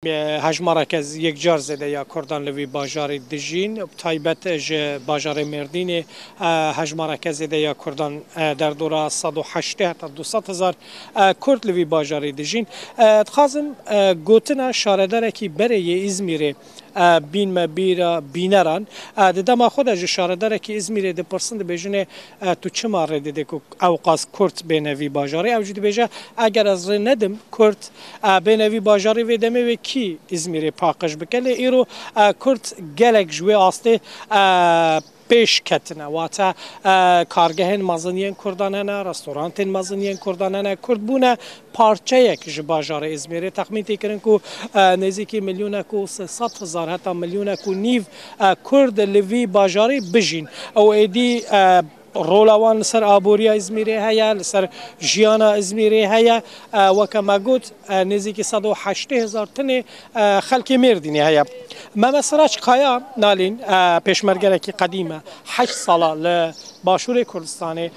هجمارك از یک جار زده یا کردان لوی باجار دژین تایبت ج باجار مردین هجمارك زده یا کردان در دوره 180 تا 200 هزار کرد لوی باجار دژین تخازم گوتنا شاردره کی بره ازمیر بین ما بیرا بینران دما خود از شاردره کی ازمیر د پرسند بجنه تو چه ماره دیده کو اوقاس کرد بینوی باجاری او جدی بجا اگر از ندم کرد بینوی باجاری و دمه کی ازمیر پاکش بکله ایرو کرد گلک جوی آسته پیش کتنه واتا کارگهن مازنین کردانه رستورانتین مازنین کردانه کرد بونه پارچه یک جباجار ازمیره تخمین تکرن کو نزدیکی میلیون کو 300 هزار حتی میلیون کو نیو کرد لوی باجاری بجین او ایدی رولوان سر آبوریا ازمیره هیا سر جیانا ازمیره هیا و کما گوت نزدیکی 180 هزار تن خلک مردینی هیا ما مسراج قایا نالین پیشمرگه کی قدیمه 8 ساله ل باشور کردستان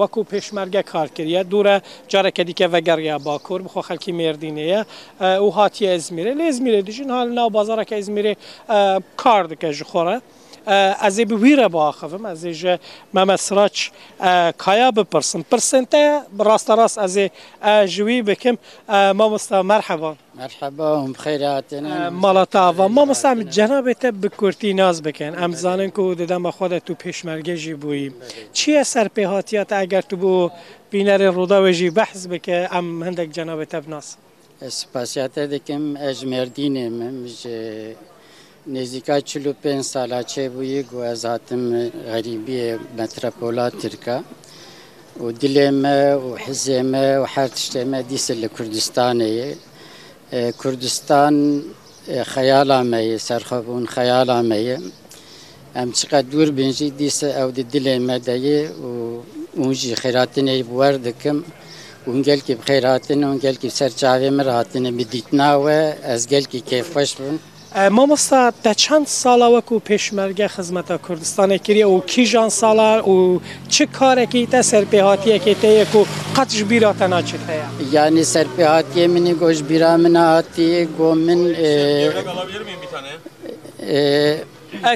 وکو پیشمرگه کار کریه دوره جاره کدی که وگریا باکور بخو خلکی مردینه او هاتی ازمیره ل ازمیره دیجن حال ناو بازار که ازمیره کار دکه جخوره از بویره با آخوام از ایج ممسراج کایا بپرسن پرسنته راست از جوی بکم ما مستا مرحبا مرحبا بخيراتنا مالتا و ما مستا جناب ته بکورتی ناز بکن امزانن کو ددم خود تو پیشمرگه جی بویی چی اثر پیهاتیات اگر تو بو بینر رودا و جی بحث بکه ام هندک جناب ته بناس سپاسیات دکم اجمردینه مش نزدیکا 45 ساله چه بویی گو از هاتم غریبی متروپولا ترکا و دلم و حزم و هر تشتم دیس لکردستانه کردستان خیال می سرخبون خیال می ام چقدر دور بنجی دیس او دلم دایه و اونجی خیراتنه بوردکم اونجل کی بخیراتن اونجل کی سرچاوی مراتن بدیتنا و از گل کی کیف خوش بون ما مستا تا چند ساله وکو پیشمرگه خدمت کردستان کری او کی جان ساله او چه کاری کی تا سرپیهاتی کی تا یکو قطش بیراتنا چه تا یعنی سرپیهاتی منی گوش بیرا مناتی گو من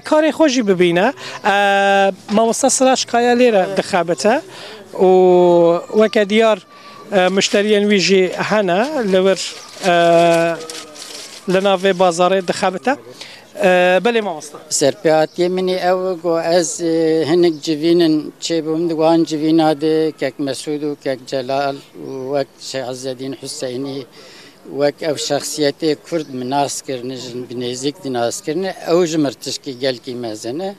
کاری خوشی ببینه ما مستا سراش کایا لیره دخابته و وکدیار مشتریان ویجی هنا لور لناوی بازار دخابته بله ما مصطفى سرپیاتی منی او گو از هنگ جوینن چه بوم دوان جوینا ده کک مسعود و کک جلال و شیخ عزالدین حسینی و او شخصیت کرد مناس کرنه جن بنزیک دناس کرنه او جمرتش کی گل کی مزنه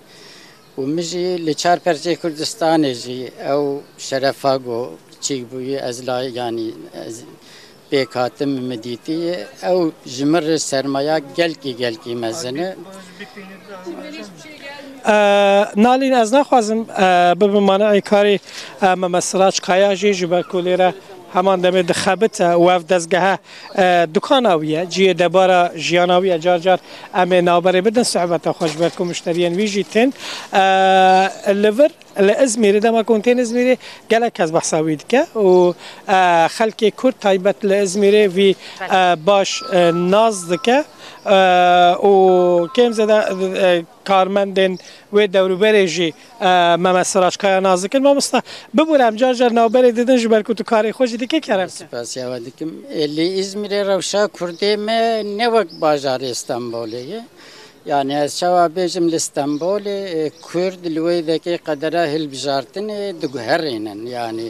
و مجی لچار پرچه کردستان جی او شرفا گو چی بوی از لا یعنی بیکاتم مدیتی او جمر سرمایه گل کی مزنه نالین از نخوازم بمانع کاری ممسراج کایا جی جبر کولیره همان دم دخابت و اف دزگه دکاناویه جی دبارا جیاناویه جار جار امی نابره بدن صحبت خوش برکو مشتریان ویجی تن لور لازمیری دما کنتین ازمیری گلک از بحثاوید که و خلک کرد تایبت لازمیری وی باش ناز دکه و کم زده کارمندن و دوروبر جی ممسراج کایا ناز دکن ما مستا ببورم جار جار نابره دیدن جبر کو تو کاری خوش دیگه کردم سپاس یادکم لی ازمیر روشا کرده ما نوک بازار استانبولیه yani az şava bejim İstanbul Kürt lüvedeki kadara hil bijartın dugherinen yani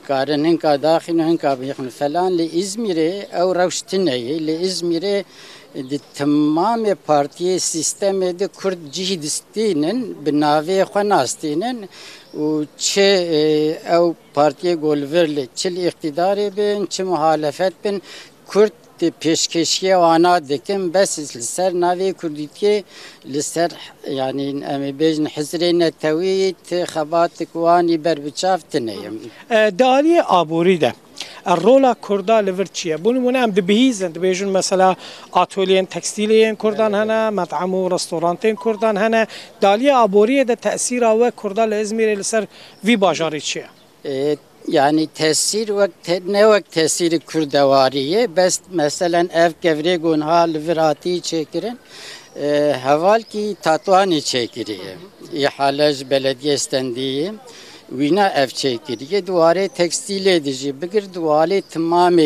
karının kadahinin kabihn falan li İzmir'e ev ravştine li İzmir'e tamam partiye sistemi de Kürt cihidistinin binave xanastinin و چه او partiye golverli çil iktidarı bin çi muhalefet bin Kürt پیشکشی وانا دکم بس لسر ناوی کردیتی لسر یعنی امی بیشن حزرین تویت خبات کوانی بر بچافت نیم. داری آبوری ده. الرولا کردا لورچیه. بونمونه هم دبیزن دبیجن مثلا آتولیان تکستیلیان کردان هنه مطعم و رستورانتین کردان هنه داری آبوری ده تأثیر آوا کردا لازمیره لسر وی باجاری چیه؟ yani tesir ne vakt tesiri Kurdewariye bes mesela ev gevre gunha livirati çekirin heval ki tatwani çekiriye ihalej belediye stendiye Vina ev çekiriye duvarı tekstil edici bigir duvarı tamamı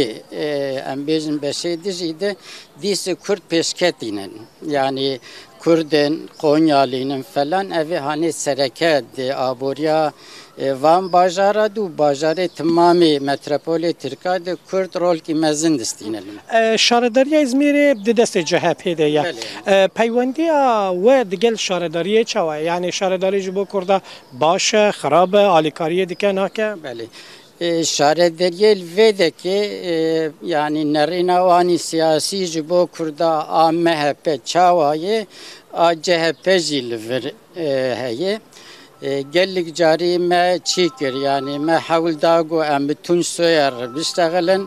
embezin beşedici de disi Kürt peşketinin yani Kurdun, Konyalı'nın falan evi hani sereket aborya Van bajara du bajarê tamamê metropolê Tirkiye de Kurd rol ki mezin distînelim. Şaredariya İzmirê di destê CHP de ye. Peywendiya we digel şaredariyê çawa ye? Yani şaredarî ji bo Kurda baş e, xerab e, alîkariyê dike nake? Belê. Şaredariyê li vê deke yani nerîna wanî siyasî ji bo Kurda a MHP çawa ye a CHP jî li vir heye. Gellik cari me çikir yani me havldago em Tunç Soyer bişteğelen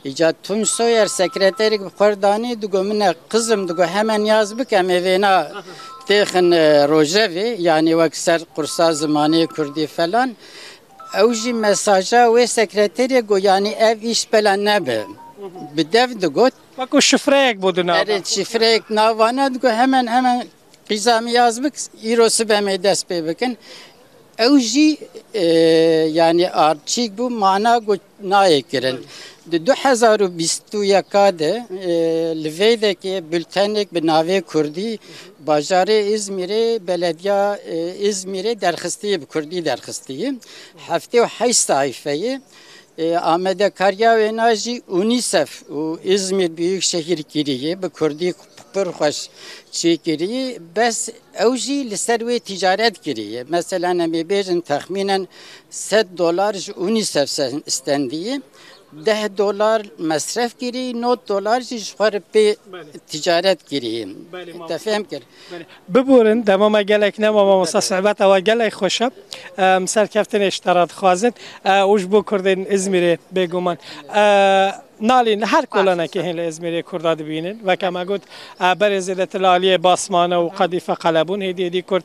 icat Tunç Soyer sekreteri Kurdani dugo mine kızım dugo hemen yaz bikem evena texin rojevi yani vakser kursa zamanı Kurdi falan evji mesaja ve sekreteri go yani ev iş falan nebe bidev dugo Bak o şifreyek bu duna. evet şifreyek navana dugo hemen Qizami yazbık İrosu beme dest pê bikin. Ew jî yani arçîk bu mana nayê kirin. Di 2021 de li vêdekê bültenek bi navê Kurdî bajarê İzmirê belediya İzmirê derxistiye bi Kurdî derxistiye. Heftê û heşt sayfeyê amedekariya wê na jî UNICEF û İzmir Büyükşehir kiriye bi Kurdî Pırxweş çekiriye bes ew jî li ser wê ticaret kiriye. Mesela em ê bêjin texmînen $100 ji UNICEF stendiye. $10 mesref kiriye, $9 jî ji xwe re pê ticaret kiriye. Tefhem kir. Biburin demama gelek ne mama Musa sohbet ava gelek xoşa. Serkeftin eştarat xwazin. û ji bo Kurdên İzmirê bêguman. Nalîn her kolanekê hên li İzmirê Kurda dibînin. Veke me got berê zêdetir li aliyê Basmane û Qedîfe Qelebûn hêdî Kurd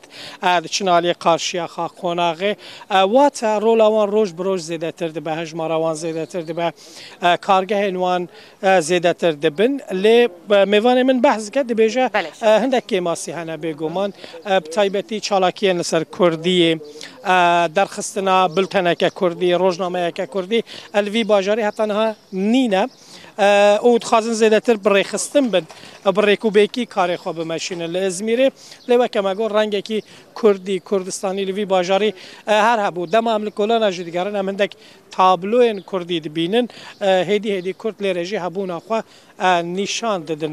diçin aliyê Qarşiya xa Qonaxê. Wate rola wan roj bi roj zêdetir dibe, hejmara wan zêdetir dibe, kargehên wan zêdetir dibin. Lê mêvanê min behs dike dibêje hindek kêmasî hene bêguman. Bi taybetî çalakiyên li ser Kurdiyê derxistina bülteneke Kurdî, rojnameyeke Kurdî li vî bajarê heta niha nîne. û dixwazin zêdetir birêxistin bin bi rêkûbêkî karê xwe bimeşînin li İzmirê lê weke me got rengekî Kurdî Kurdistanî li vî bajarî her hebû dema em li kolana jî digerin em hindek tabloyên Kurdî dibînin hêdî Kurd lêre jî hebûna xwe nîşan didin